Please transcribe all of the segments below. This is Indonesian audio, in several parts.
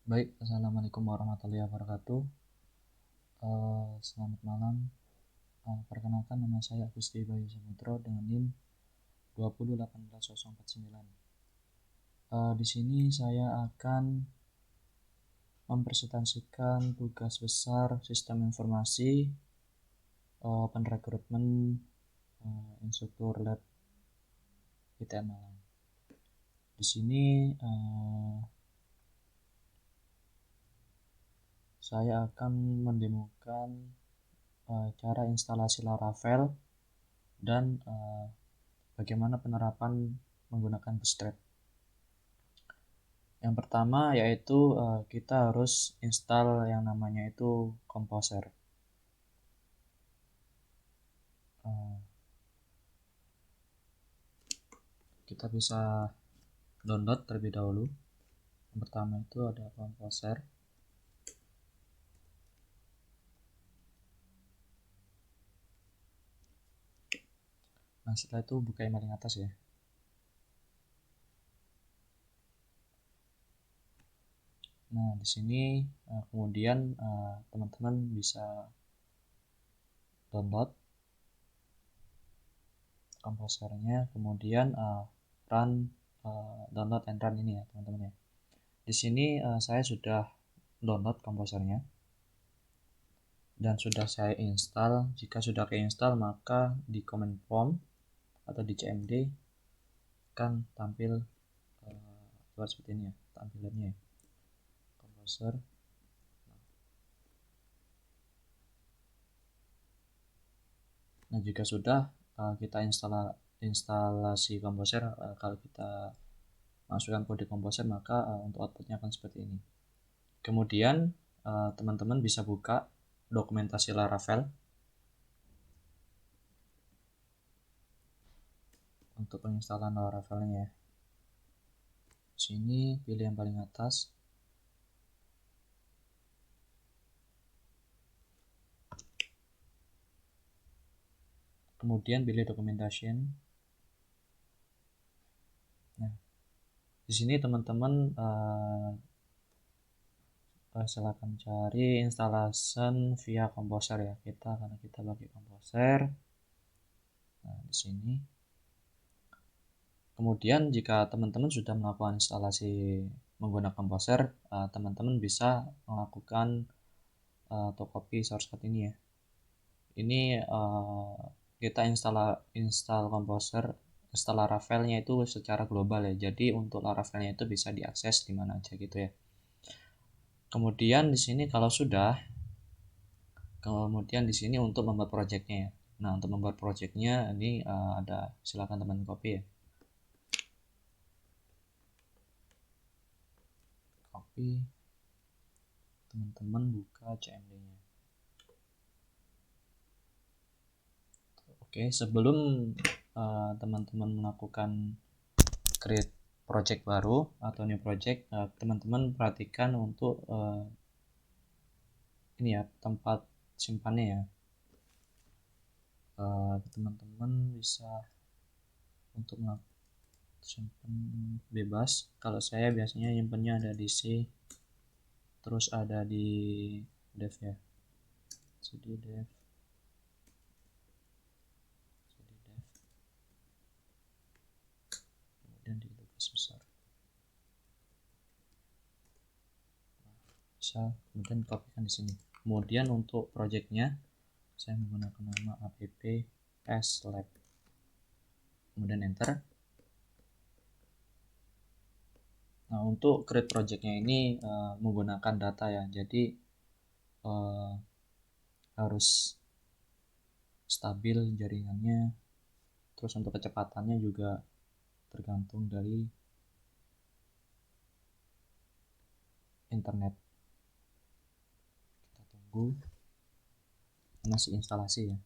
Baik, Assalamualaikum warahmatullahi wabarakatuh. Selamat malam. Perkenalkan, nama saya Agusti Bayu Samudro dengan NIM 2018049. Di sini saya akan mempresentasikan tugas besar sistem informasi penrekrutmen instruktur lab ITN Malang. Di sini saya akan mendemokan cara instalasi Laravel dan bagaimana penerapan menggunakan Bootstrap. Yang pertama yaitu kita harus install yang namanya itu Composer. Kita bisa download terlebih dahulu. Yang pertama itu ada Composer. Nah, setelah itu buka yang paling atas ya. Nah, di sini kemudian teman-teman bisa download komposernya, kemudian run download and run ini ya teman-teman ya. Di sini saya sudah download komposernya dan sudah saya install. Jika sudah keinstall, maka di command prompt atau di cmd akan tampil seperti ini ya tampilannya ya. Komposer. Nah, jika sudah kita instalasi komposer, kalau kita masukkan kode komposer, maka untuk outputnya akan seperti ini. Kemudian teman-teman bisa buka dokumentasi Laravel untuk penginstalan Laravelnya. Sini pilih yang paling atas. Kemudian pilih documentation. Nah, di sini teman-teman silakan cari installation via Composer ya. Karena kita pakai Composer. Nah, di sini. Kemudian jika teman-teman sudah melakukan instalasi menggunakan Composer, teman-teman bisa melakukan atau copy source code ini ya. Ini kita install Composer, install Laravelnya itu secara global ya. Jadi untuk Laravelnya itu bisa diakses di mana aja gitu ya. Kemudian di sini kalau sudah, kemudian di sini untuk membuat projectnya ya. Nah, untuk membuat projectnya ini ada, silakan teman copy ya. Copy, teman-teman buka cmd-nya. Oke, sebelum teman-teman melakukan create project baru atau new project, teman-teman perhatikan untuk ini ya, tempat simpannya ya. Teman-teman bisa untuk simpan bebas. Kalau saya biasanya nyimpennya ada di C, terus ada di dev ya, cd dev, kemudian di tugas besar. Bisa kemudian kopikan di sini. Kemudian untuk projectnya saya menggunakan nama app slab, kemudian enter. Nah, untuk create projectnya ini menggunakan data ya, jadi harus stabil jaringannya. Terus untuk kecepatannya juga tergantung dari internet. Kita tunggu masih instalasi ya.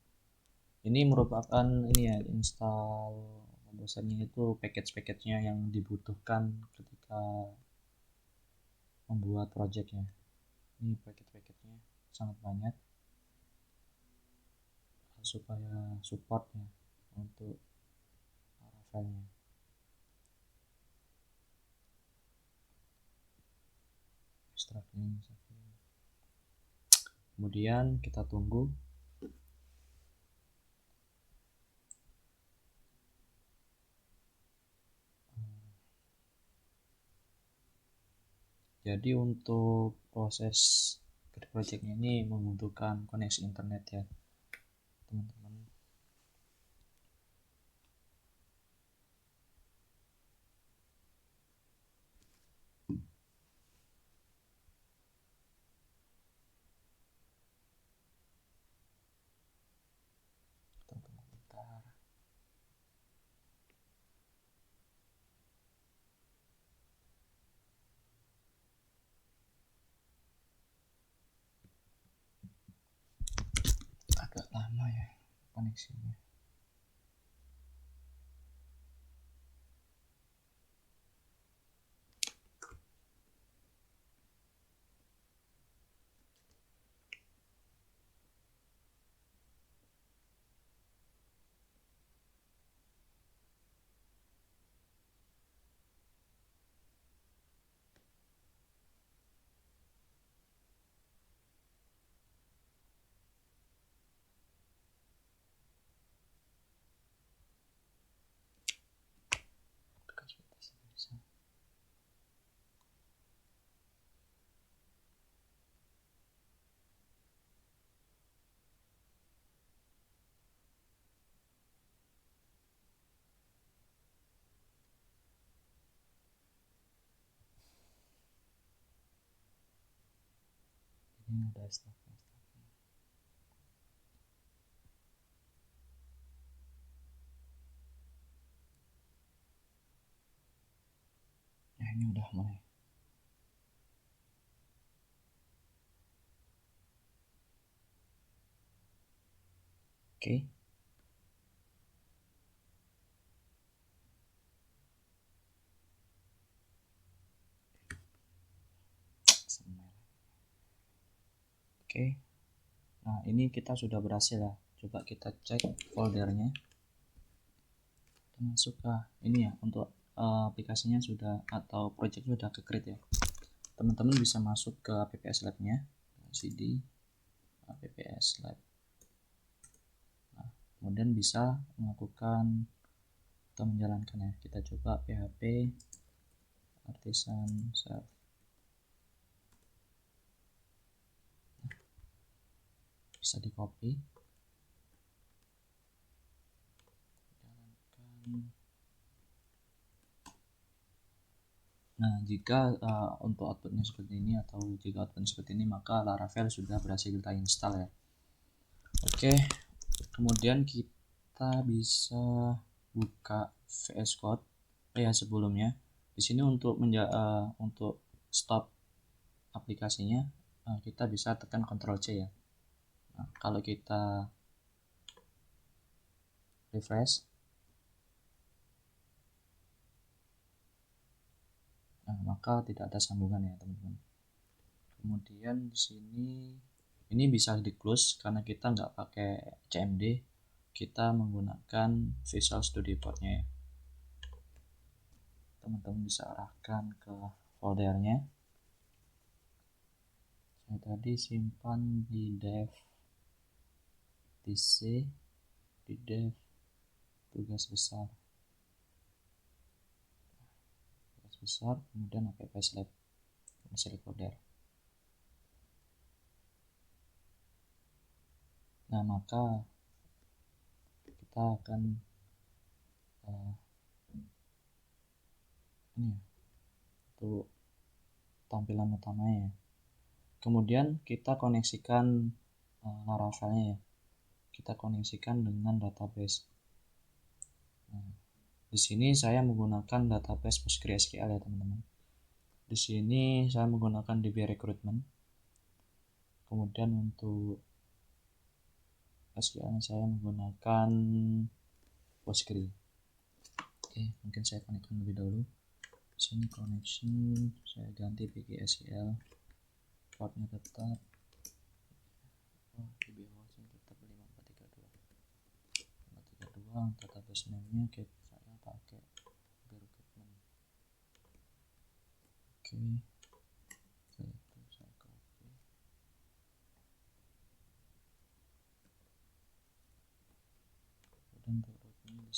Ini merupakan ini ya, install komposernya itu package-package-nya yang dibutuhkan ketika membuat projectnya. Ini package-package-nya sangat banyak supaya support ya untuk Laravelnya. struggling. Kemudian kita tunggu. Jadi untuk proses project ini membutuhkan koneksi internet ya teman-teman. Bentar. Agak lama ya koneksinya. Ini udah stop. Ya ini udah mulai. Oke. Oke. Nah ini kita sudah berhasil ya. Coba kita cek foldernya. Masuk ini ya untuk aplikasinya sudah atau project sudah ke create ya. Teman-teman bisa masuk ke APPS Lab-nya, cd APPS Lab. Nah, kemudian bisa melakukan atau menjalankan ya. Kita coba php artisan serve. Bisa di copy, jalankan. Nah jika untuk outputnya seperti ini atau jika outputnya seperti ini maka Laravel sudah berhasil kita install ya. Oke, kemudian kita bisa buka VS Code ya sebelumnya. Di sini untuk stop aplikasinya kita bisa tekan Ctrl C ya. Nah, kalau kita refresh, nah, maka tidak ada sambungan ya teman-teman. Kemudian di sini ini bisa di close karena kita nggak pakai CMD, kita menggunakan Visual Studio Code-nya ya. Teman-teman bisa arahkan ke foldernya. Saya tadi simpan di dev DC, di dev tugas besar, kemudian APPS Lab, select folder. Nah maka kita akan ini ya, untuk tampilan utamanya. Kemudian kita koneksikan Laravelnya ya. Kita koneksikan dengan database. Nah, di sini saya menggunakan database PostgreSQL ya teman-teman. Di sini saya menggunakan DB Recruitment. Kemudian untuk SQL saya menggunakan Postgre. Oke, mungkin saya konekkan lebih dahulu. Di sini connection saya ganti PGSQL. Portnya tetap DB hosting tetap 5432. Database name-nya saya pakai DB Recruitment. Oke.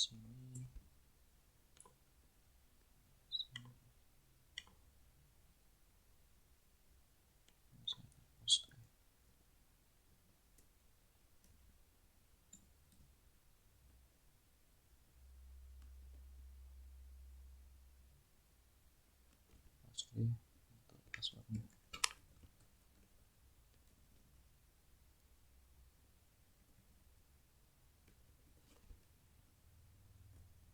sini. Untuk passwordnya.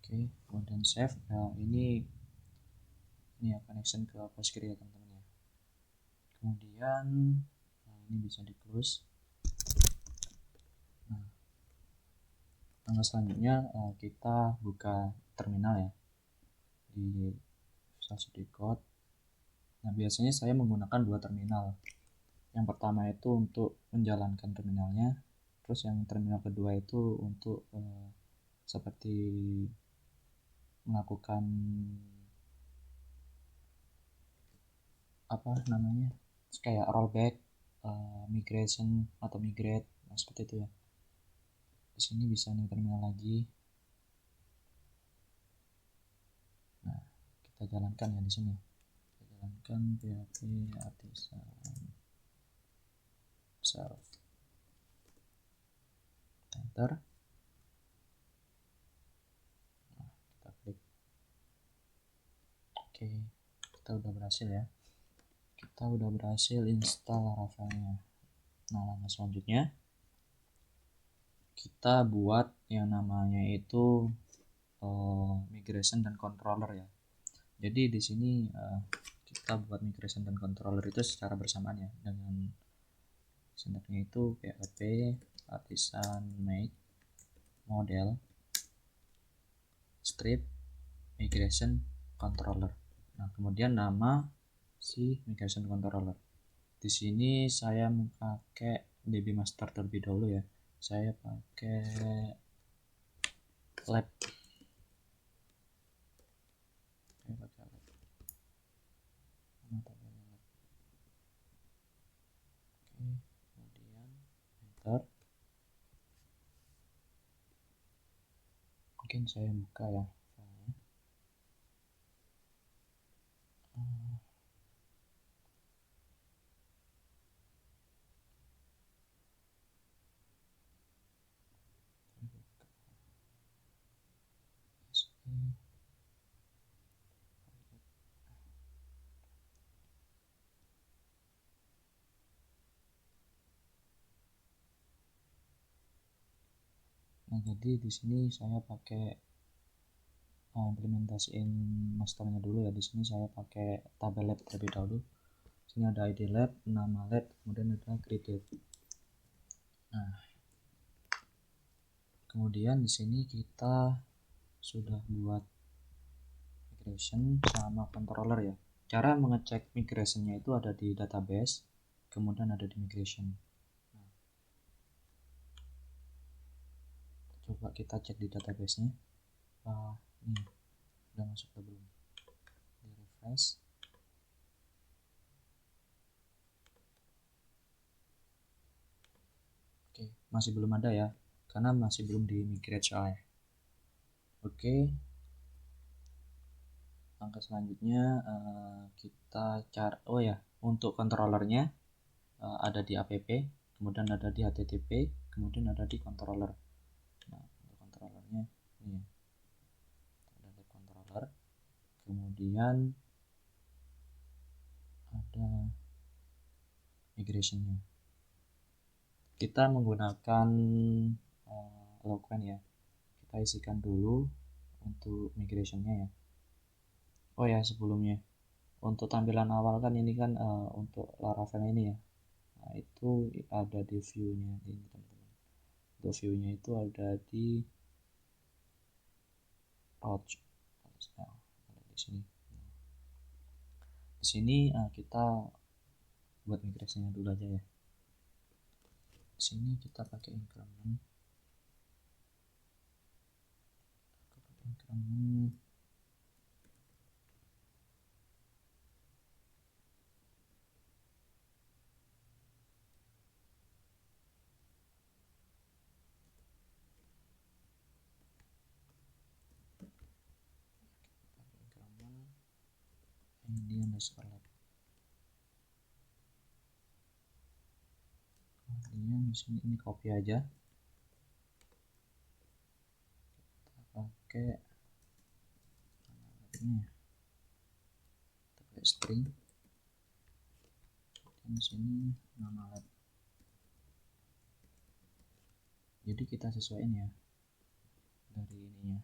Oke, kemudian save. Nah, ini ya connection ke Postgre ya teman-teman ya. Kemudian ini bisa di close. Nah, langkah selanjutnya kita buka terminal ya di Visual Studio Code. Nah, biasanya saya menggunakan dua terminal. Yang pertama itu untuk menjalankan terminalnya, terus yang terminal kedua itu untuk seperti melakukan apa namanya, kayak rollback, migration atau migrate, nah seperti itu ya. Di sini bisa nih terminal lagi. Nah, kita jalankan ya di sini. Kita jalankan PHP artisan serve. Enter. Nah, kita klik. Oke, kita udah berhasil ya. Kita udah berhasil install Laravelnya. Nah, langkah selanjutnya kita buat yang namanya itu migration dan controller ya. Jadi di sini kita buat migration dan controller itu secara bersamaan ya, dengan sintaknya itu PHP artisan make model strip migration controller. Nah, kemudian nama si migration controller. Di sini saya pakai DB master terlebih dahulu ya. Saya pakai lab. Kemudian enter. Mungkin saya buka ya filenya. Nah, jadi di sini saya pakai implementasiin masternya dulu ya. Di sini saya pakai tabel lab terlebih dahulu. Di sini ada ID lab, nama lab, kemudian ada create. Nah, kemudian di sini kita sudah buat migration sama controller ya. Cara mengecek migrationnya itu ada di database, kemudian ada di migration. Nah, coba kita cek di database-nya. Ini udah masuk atau belum? Di refresh. Oke, masih belum ada ya, karena masih belum di migrate soalnya. Oke, langkah selanjutnya kita cari, oh ya, untuk controllernya ada di app, kemudian ada di http, kemudian ada di controller. Nah, untuk controllernya ini ada di controller, kemudian ada migrationnya. Kita menggunakan Eloquent ya. Kita isikan dulu untuk migrationnya ya. Oh ya, sebelumnya untuk tampilan awal kan ini kan untuk Laravel ini ya. Nah, itu ada di view-nya ini teman-teman. Untuk view-nya itu ada di Ouch. Nah, ada di sini. Di sini kita buat migrasinya dulu aja ya. Di sini kita pakai increment. id underscore lab. Kemudian di sini ini copy aja, kita pakai ini, kita pakai string, dan di sini nama lab. Jadi kita sesuaiin ya dari ininya,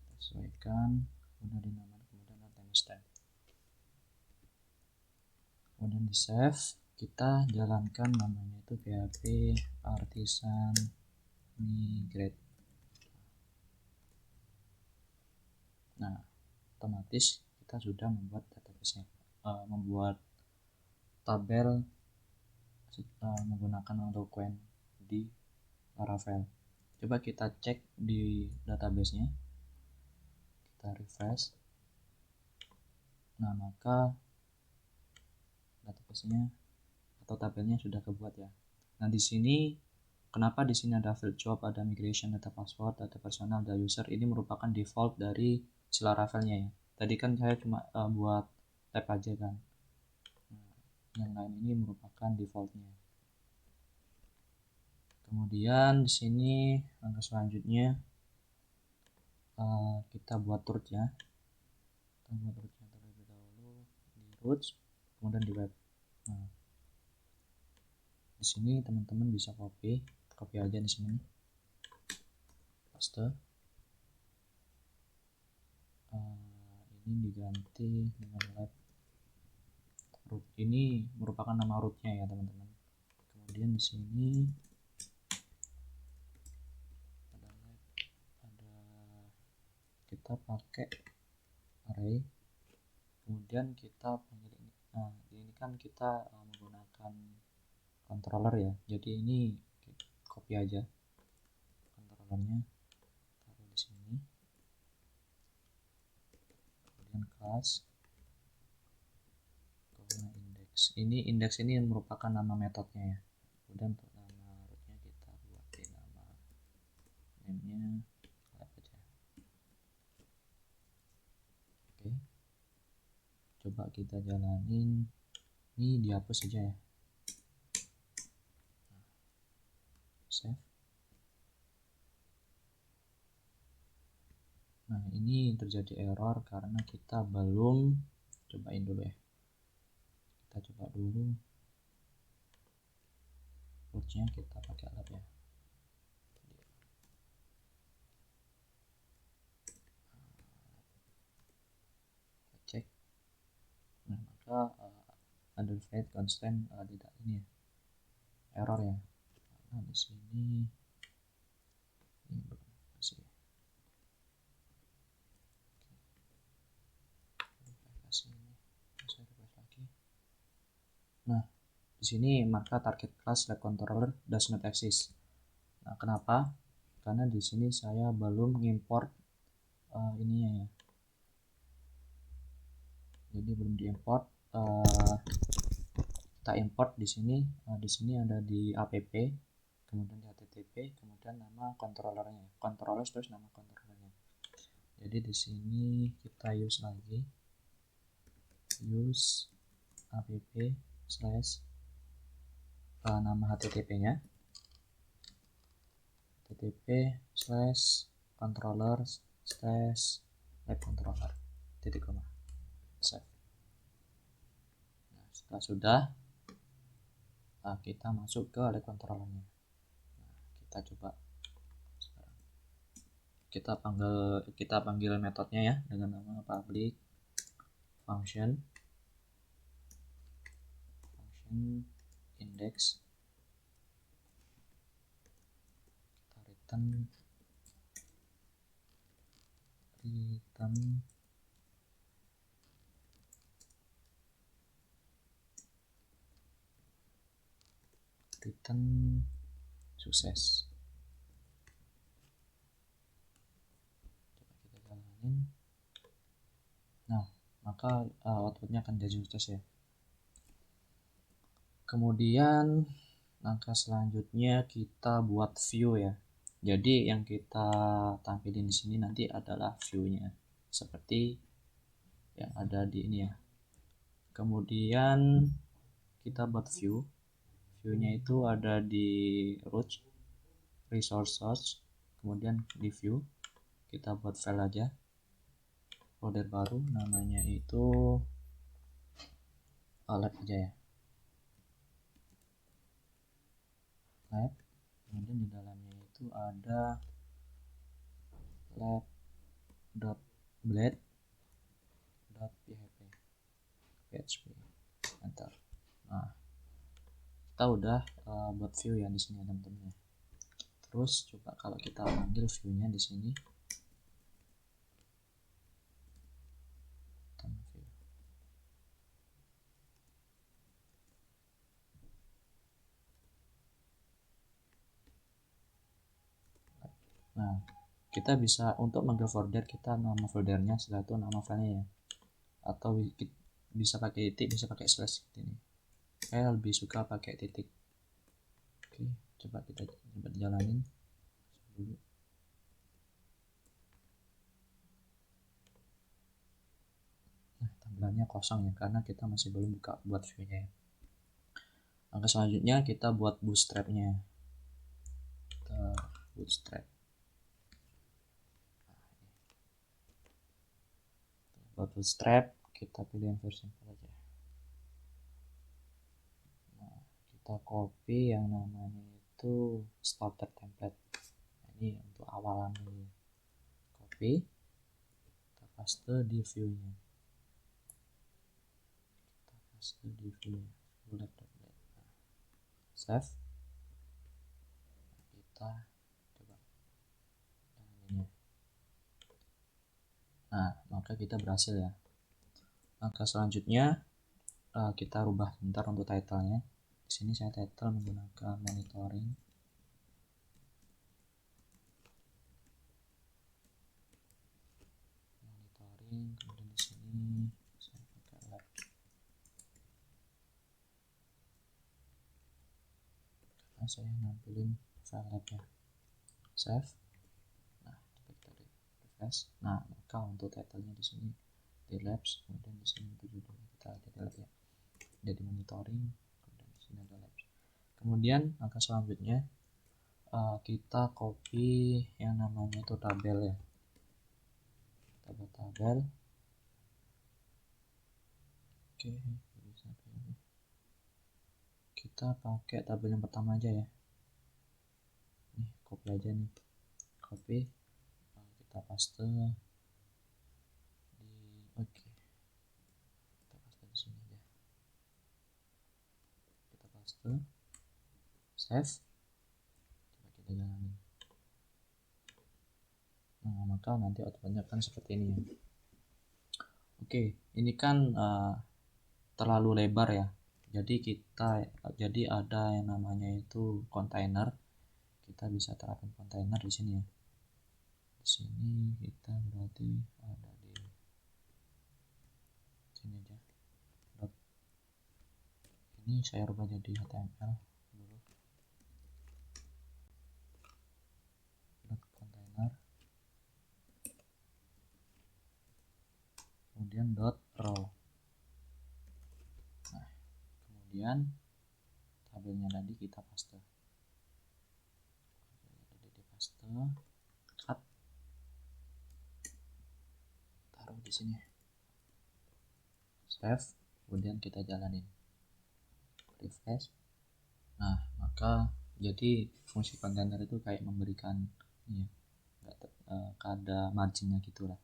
kita sesuaikan, kemudian dinamakan, kemudian timestamp, kemudian di save. Kita jalankan namanya itu php artisan migrate. Nah, otomatis kita sudah membuat database-nya, membuat tabel menggunakan Laravel di Laravel. Coba kita cek di database-nya, kita refresh. Nah, maka database-nya atau tabelnya sudah kebuat ya. Nah, di sini kenapa di sini ada field job, ada migration, data password, data personal, data user, ini merupakan default dari si Laravel-nya ya. Tadi kan saya cuma buat tab aja kan. Nah, yang lain ini merupakan defaultnya. Kemudian di sini langkah selanjutnya kita buat root ya. Kita buat rootnya terlebih dahulu di roots, kemudian di web. Nah, di sini teman-teman bisa copy aja di sini, paste. Ini diganti dengan lab root. Ini merupakan nama rootnya ya teman-teman. Kemudian di sini ada lab, ada, kita pakai array, kemudian kita panggil ini. Nah, ini kan kita menggunakan controller ya, jadi ini copy aja controllernya, taruh di sini, kemudian class, kemudian index. Ini merupakan nama metodenya ya. Kemudian untuk nama rootnya kita buat di nama name-nya lab aja. Oke, coba kita jalanin. Ini dihapus saja ya. Save. Nah, ini terjadi error karena kita belum cobain dulu ya. Kita coba dulu rootnya, kita pakai lab ya. Kita cek. Nah, maka undefined constant tidak ini ya, error ya. Nah, di sini ini belum kasih. Nah, di sini maka target class lab controller does not exist. Nah, kenapa? Karena di sini saya belum import ininya ya. Jadi belum diimport. Kita import di sini. Di sini ada di app, kemudian di http, kemudian nama controllernya, controller terus nama controllernya. Jadi di sini kita use lagi, use app slash nama http-nya, http slash controller slash lab controller titik koma. Save. Nah, setelah sudah kita masuk ke lab controllernya. Nah, kita coba sekarang. Kita panggil metodenya ya dengan nama public function index, kita return sukses. Coba kita jalanin. Nah, maka outputnya akan jadi sukses ya. Kemudian langkah selanjutnya kita buat view ya. Jadi yang kita tampilin di sini nanti adalah view-nya seperti yang ada di ini ya. Kemudian kita buat viewnya itu ada di root, resources, kemudian di view kita buat file aja, folder baru namanya itu lab aja ya, lab. Kemudian di dalamnya itu ada lab.blade.php, enter. Nah, kita udah buat view ya di sini teman-teman. Terus coba kalau kita panggil viewnya di sini, nah kita bisa untuk manggil folder, kita nama foldernya, setelah itu nama filenya ya, atau bisa pakai titik, bisa pakai slash ini. Saya lebih suka pakai titik. Oke, coba kita jalanin dulu. Nah, tampilannya kosong ya, karena kita masih belum buka buat viewnya ya. Langkah selanjutnya kita buat bootstrapnya. Kita bootstrap. Buat bootstrap kita pilih yang versi 4 aja. Nah, kita copy yang namanya itu starter template. Nah, ini untuk awalan dulu. Copy, kita paste di view-nya. Save. Kita coba jalaninnya. Nah, maka kita berhasil ya. Langkah selanjutnya kita rubah bentar untuk title-nya. Di sini saya title menggunakan monitoring. Kemudian di sini saya pakai lab. Karena saya nampilin file labnya. Save. Nah, coba kita refresh. Nah, maka untuk title-nya di sini di labs, kemudian di sini untuk judulnya kita ada di lab ya. Jadi monitoring, kemudian di sini ada labs. Kemudian langkah selanjutnya kita copy yang namanya itu tabel ya. Kita buat tabel. Oke, kita pakai tabel yang pertama aja ya. Nih, copy aja nih. Copy. Kita paste di oke. Kita paste di sini aja. Kita paste. Save. Coba kita jalanin. Nah, maka nanti outputnya kan seperti ini ya. Oke, ini kan terlalu lebar ya. Jadi ada yang namanya itu kontainer. Kita bisa terapkan kontainer di sini ya. Di sini kita berarti ada di sini aja. Ini saya rubah jadi HTML dulu. Container. Kemudian .row. Nah, kemudian tabelnya tadi kita paste. Cut, taruh di sini. Save, kemudian kita jalanin. Refresh. Nah, maka jadi fungsi kontainer itu kayak memberikan ya, ada marginnya gitulah.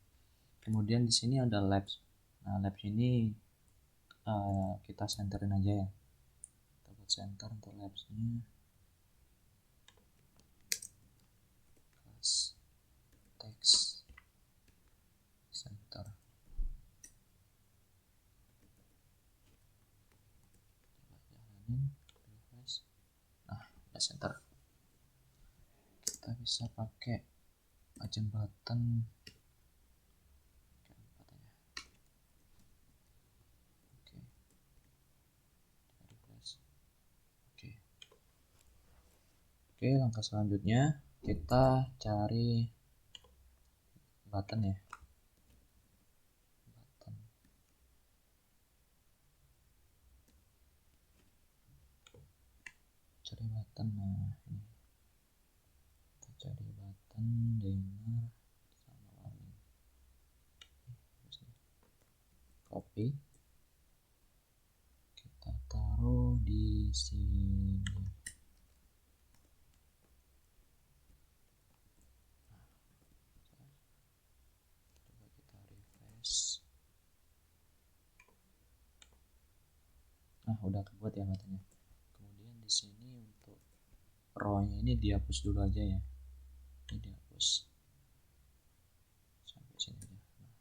Kemudian di sini ada labs. Nah, labs ini kita centerin aja ya. Kita buat center untuk labsnya. Text center. Nah, ya center. Kita bisa pakai action button. Oke, langkah selanjutnya kita cari button ya. Button. cari button. Nah ini kita cari button dinner sama warning. Copy, kita taruh di sini. Coba kita refresh. Nah udah kebuat ya katanya. Kemudian di sini untuk row-nya ini dihapus dulu aja ya. Ini dihapus sampai sini aja. Nah,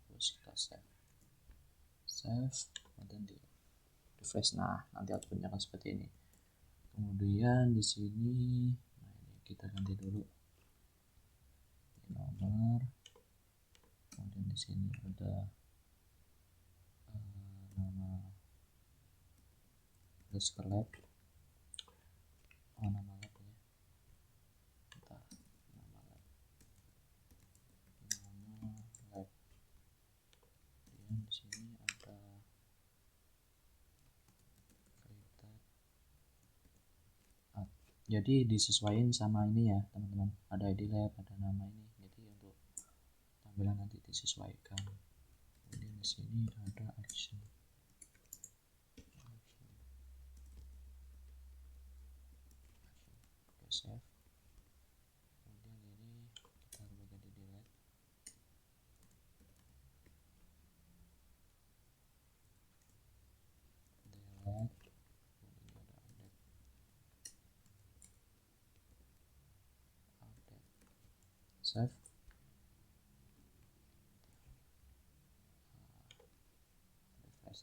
hapus, kita save, kemudian di refresh. Nah nanti outputnya akan seperti ini. Kemudian di sini, nah ini kita ganti dulu ini nomor. Kemudian di sini ada nama underscore lab. Oh nama lab ya. Bentar, nama lab. Nama lab. Kemudian di sini ada created. Jadi disesuaikan sama ini ya teman-teman. Ada ID lab, ada nama ini. Jadi untuk tampilan nanti disesuaikan. Kemudian di sini ada action. Oke, save. Kemudian ini kita rubah jadi delete. Kemudian ini ada update. Save.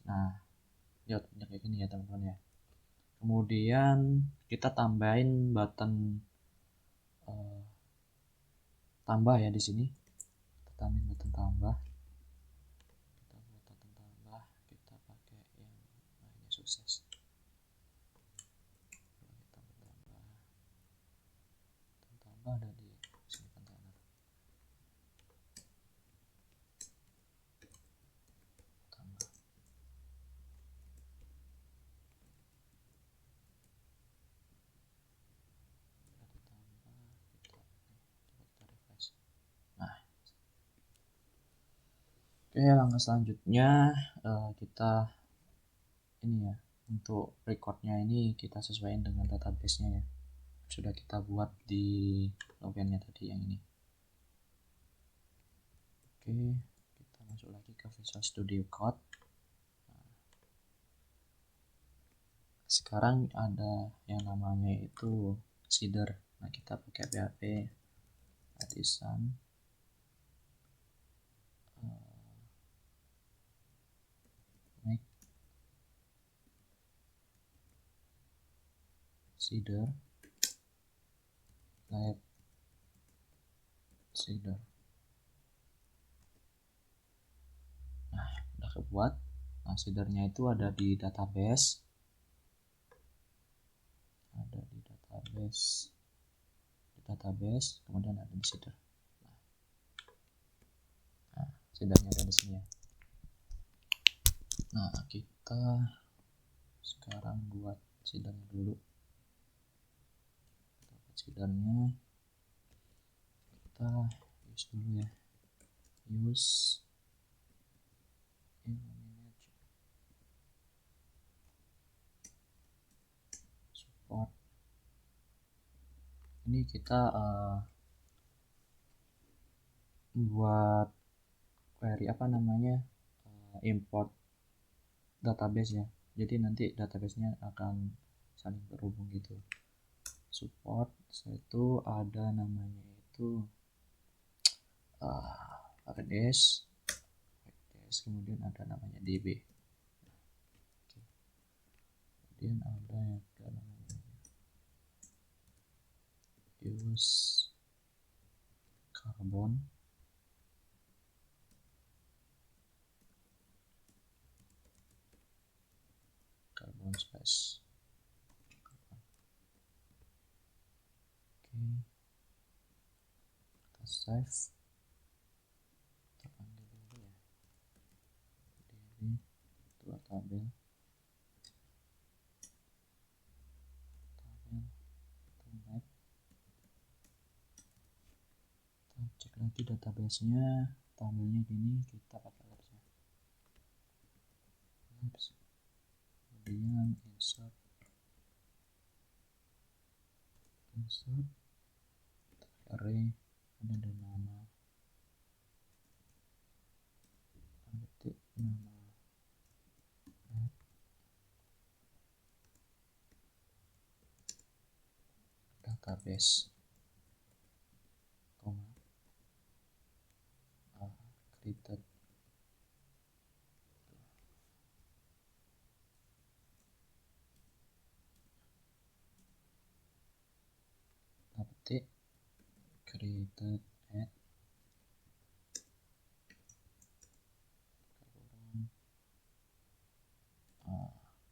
Nah, ya outputnya kayak gini ya teman-teman ya. Kemudian kita tambahin button tambah ya di sini. Kita tambahin button tambah. Kita buat button tambah. Kita pakai yang ini sukses. Kita tambah. Button tambah ada di sini kontainer. Tambah. Oke, langkah selanjutnya kita ini ya, untuk recordnya ini kita sesuaikan dengan database-nya ya. Sudah kita buat di login-nya tadi yang ini. Oke, kita masuk lagi ke Visual Studio Code. Nah, sekarang ada yang namanya itu shader. Nah, kita pakai PHP Artisan. Make shader lab shader. Nah udah kebuat. Nah shadernya itu ada di database, kemudian ada di shader. Nah shadernya ada di sini ya. Nah kita sekarang buat shadernya dulu. Kita buat shadernya, kita use dulu ya, use image support. Ini kita buat query apa namanya, import database ya. Jadi nanti database-nya akan saling terhubung gitu. Support itu ada namanya itu Redis, kemudian ada namanya DB. Kemudian ada yang namanya use carbon, space. Oke, kita save, kita panggil dulu ya db dua tabel. nanti database-nya tampilnya gini, kita pakai labs, kemudian insert array, ada nama, ketik nama database, koma, created, ketik created at carbon new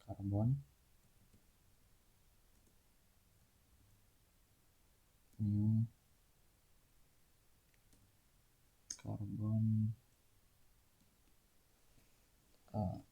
carbon carbon new carbon oh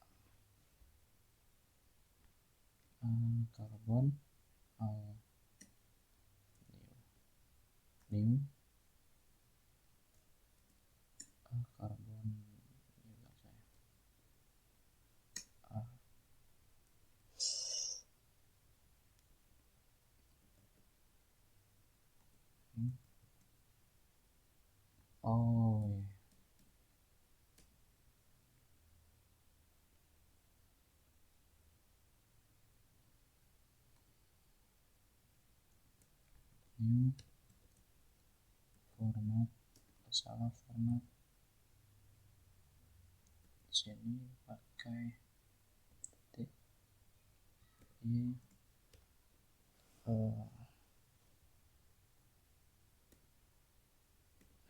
new format, salah format, sini pakai titik y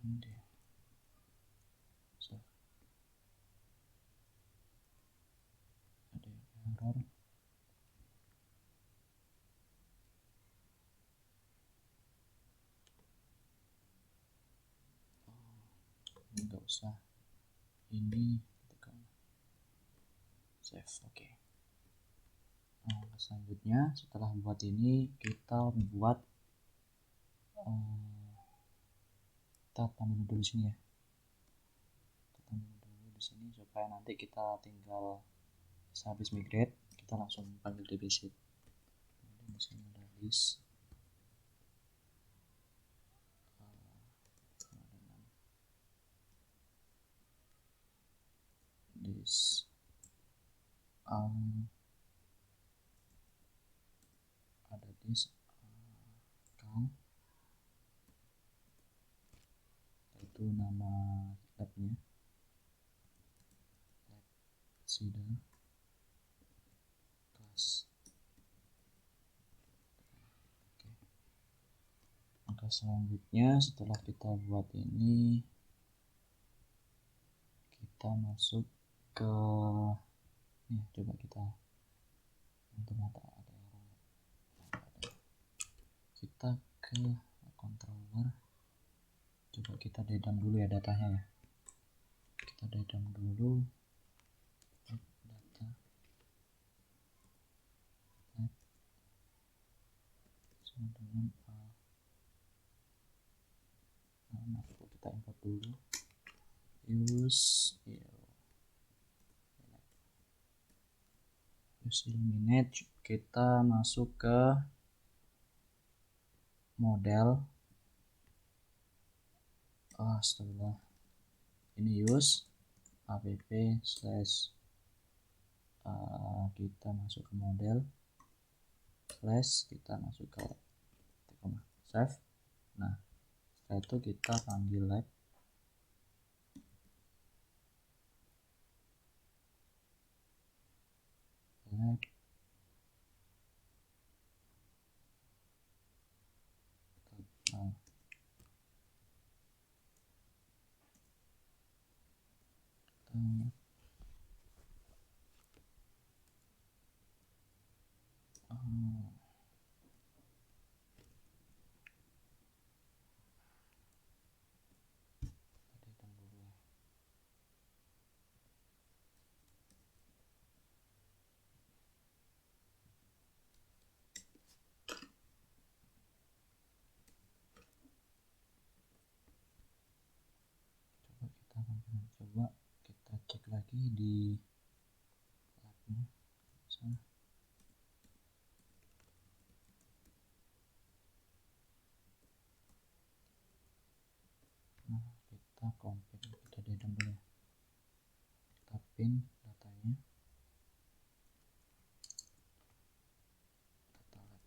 and so ada error, nggak usah ini, tekan save. Oke. Nah, selanjutnya setelah buat ini kita buat kita tambahin dulu di sini ya, kita tambahin dulu di sini supaya nanti kita tinggal habis migrate kita langsung panggil dbset. Kemudian di sini ada list this ada this account, itu nama labnya lab sida class. Oke. Maka selanjutnya setelah kita buat ini kita masuk ke ini, coba kita ternyata ada error, kita ke controller, coba kita dedam dulu ya datanya ya, kita dedam dulu data sama dengan kita import dulu use illuminate, kita masuk ke model, setelah ini use app slash kita masuk ke model slash kita masuk ke save. Nah setelah itu kita panggil lab Coba kita cek lagi di labnya. Nah, kita compare, kita dedam dulu ya. Kita pin datanya. Data lab.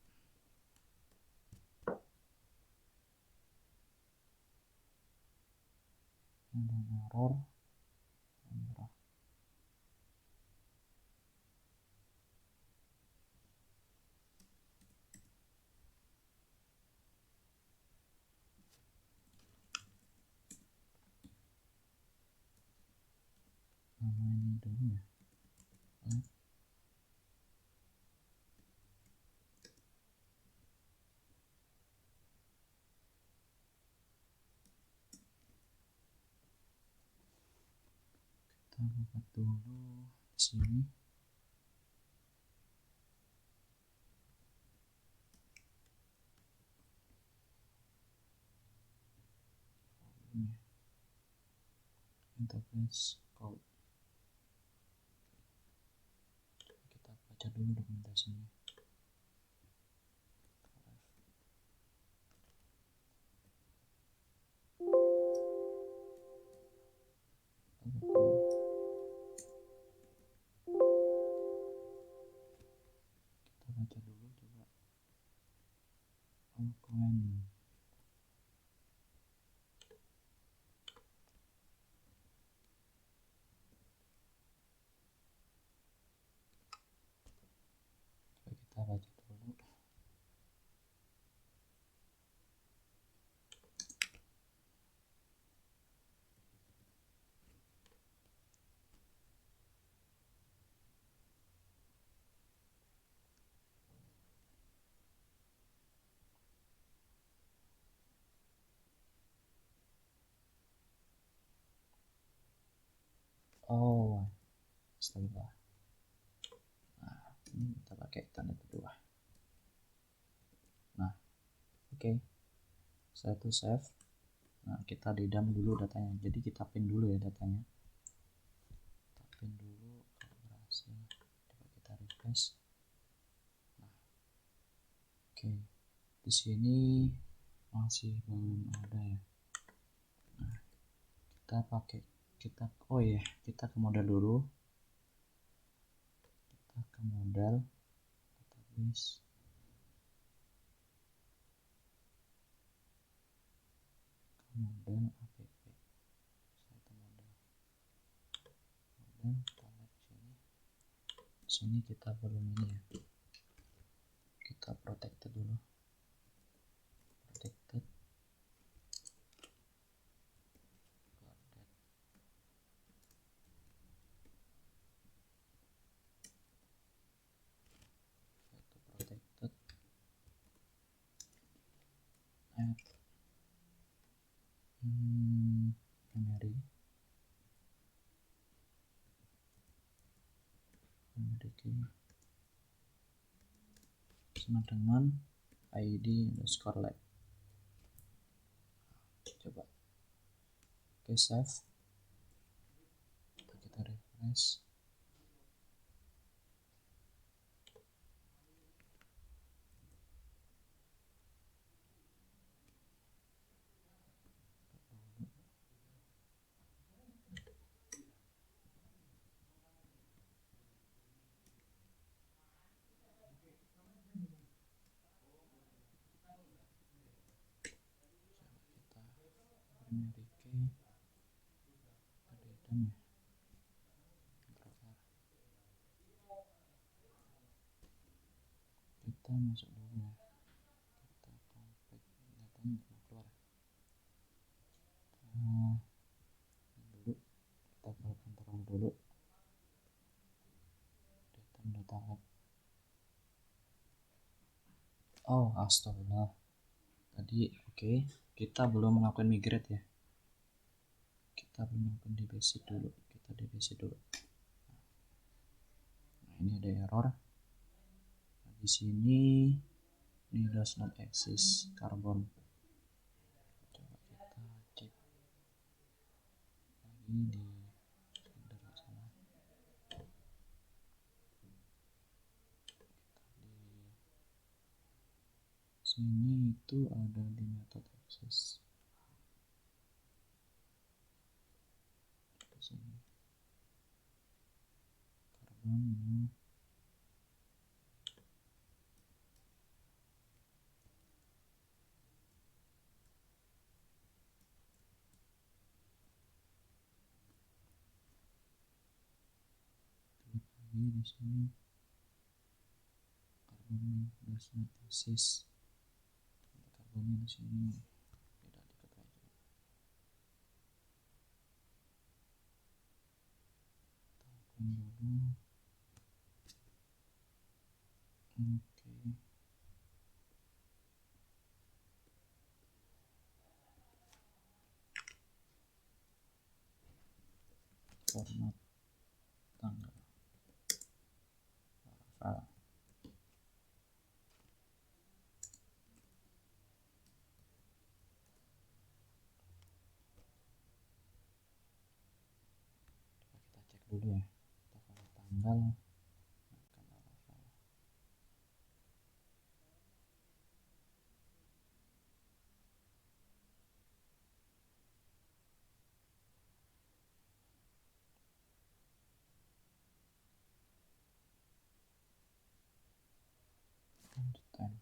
Ada error. Merah. Nama ini dulu ya. Kita buka dulu di sini. Interface code. Kita baca dulu dokumentasinya. Kita baca dulu coba. Outline. Kita baca dulu. Oh, astaga. Nah, ini kita pakai tanda kedua. Nah, oke. Setelah itu save. Nah, kita dedam dulu datanya. Jadi kita pin dulu ya datanya. Kita pin dulu kalau berhasil. Coba kita refresh. Nah, oke. Di sini masih belum ada ya. Nah, kita pakai kita ke modal dulu. Kita ke modal database. Model app. Satu model. Kita lihat sini. Sini kita belum ini ya. Kita protected dulu. Protected. Protected. Add memory key sama dengan id underscore lab. Coba oke, save. Kita refresh. Primary key dedam ya. Kita masuk dulu ya. Kita compact datanya nggak mau keluar. Dulu kita ke control dulu. Data lab. Oh, astaga. Tadi oke. Kita belum melakukan migrate ya. Kita belum melakukan di basic dulu. Kita di basic dulu. Nah, ini ada error. Nah, di sini ini does not exist carbon. Coba kita cek lagi. di folder sana. Di sini itu ada di method access. Di sini karbonnya. Di sini karbonnya does not exist. Karbonnya di sini tidak diketahui. Dulu. Oke. Format tanggal. Salah. Kita cek dulu ya. Kita format tanggal. Time.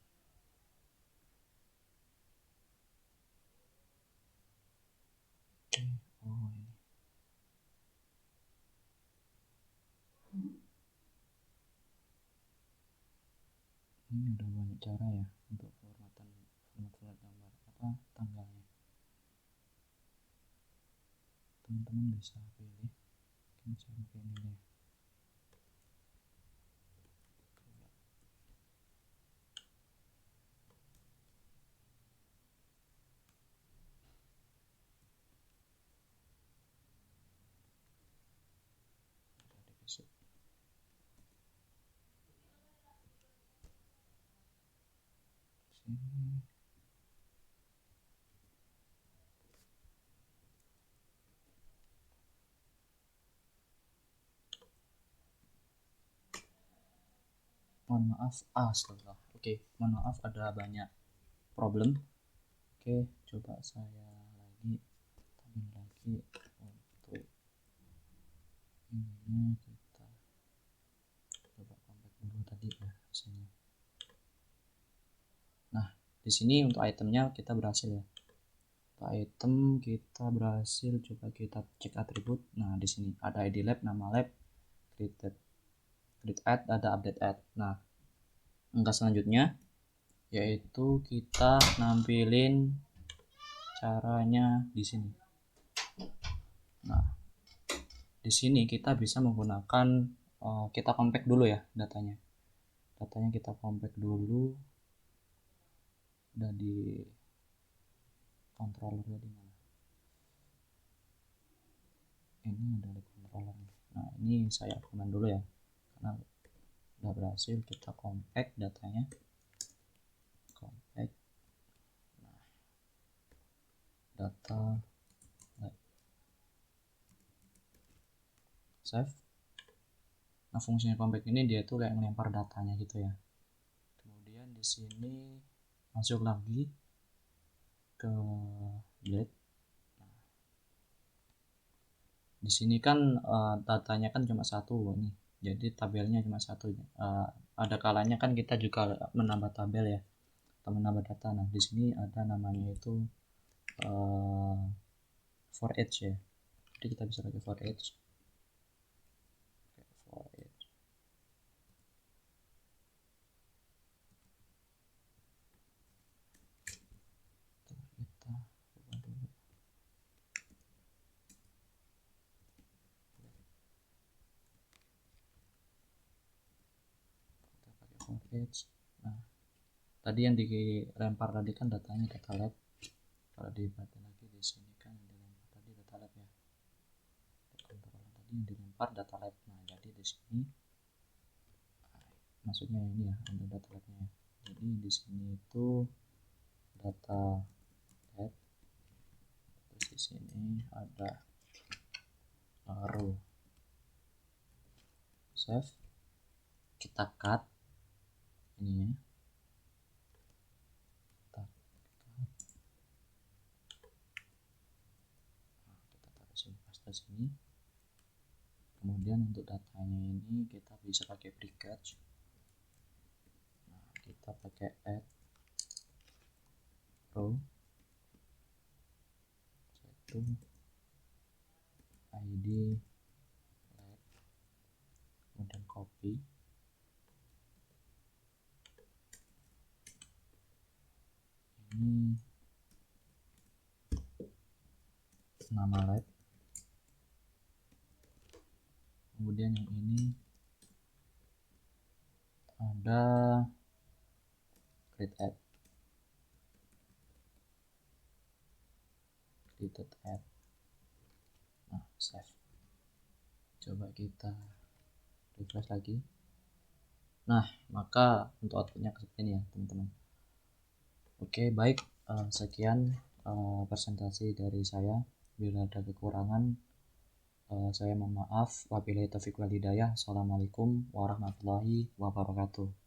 Oke. Oh ini. Ini ada banyak cara ya untuk format gambar apa tanggalnya. Teman-teman bisa pilih. Mungkin saya pakai ini deh. Sini. Mohon maaf, astaga. Oke, mohon maaf ada banyak problem. Oke, coba saya lagi tambahin lagi untuk ini kita coba compact dulu tadi ya sini. Nah, di sini untuk itemnya kita berhasil ya. Untuk item kita berhasil, coba kita cek atribut. Nah, di sini ada ID lab, nama lab, create add, ada update add. Nah, angka selanjutnya yaitu kita nampilin caranya di sini. Nah, di sini kita bisa menggunakan kita compact dulu ya datanya. Datanya kita compact dulu. Udah di controllernya di mana? Ini ada di controller. Nah, ini saya komen dulu ya. Karena udah berhasil kita compact datanya. Compact. Nah, data save. Nah, fungsinya compact ini dia tuh kayak melempar datanya gitu ya. Kemudian di sini masuk lagi ke blade. Nah, di sini kan datanya kan cuma satu nih. Jadi tabelnya cuma satu. Ada kalanya kan kita juga menambah tabel ya, atau menambah data. Nah, di sini ada namanya itu for each ya. Jadi kita bisa pakai for each. Nah, tadi yang dilempar tadi kan datanya data lab. Kalau dibatin lagi di sini kan yang dilempar tadi data lab ya. Kontrol tadi yang dilempar data lab. Nah, jadi di sini maksudnya ini ya untuk data labnya. Jadi di sini itu data lab. Terus di sini ada row. Save, kita cut ini ya, kita taruh sini, paste sini. Kemudian untuk datanya ini kita bisa pakai package. Nah, kita pakai add row, satu id lab, kemudian copy. Ini nama lab, kemudian yang ini ada create add, created add. Nah, save. Coba kita refresh lagi. Nah, maka untuk outputnya seperti ini ya teman-teman. Oke, baik, sekian presentasi dari saya. Bila ada kekurangan, saya mohon maaf. Wabillahi taufiq wal hidayah. Assalamualaikum warahmatullahi wabarakatuh.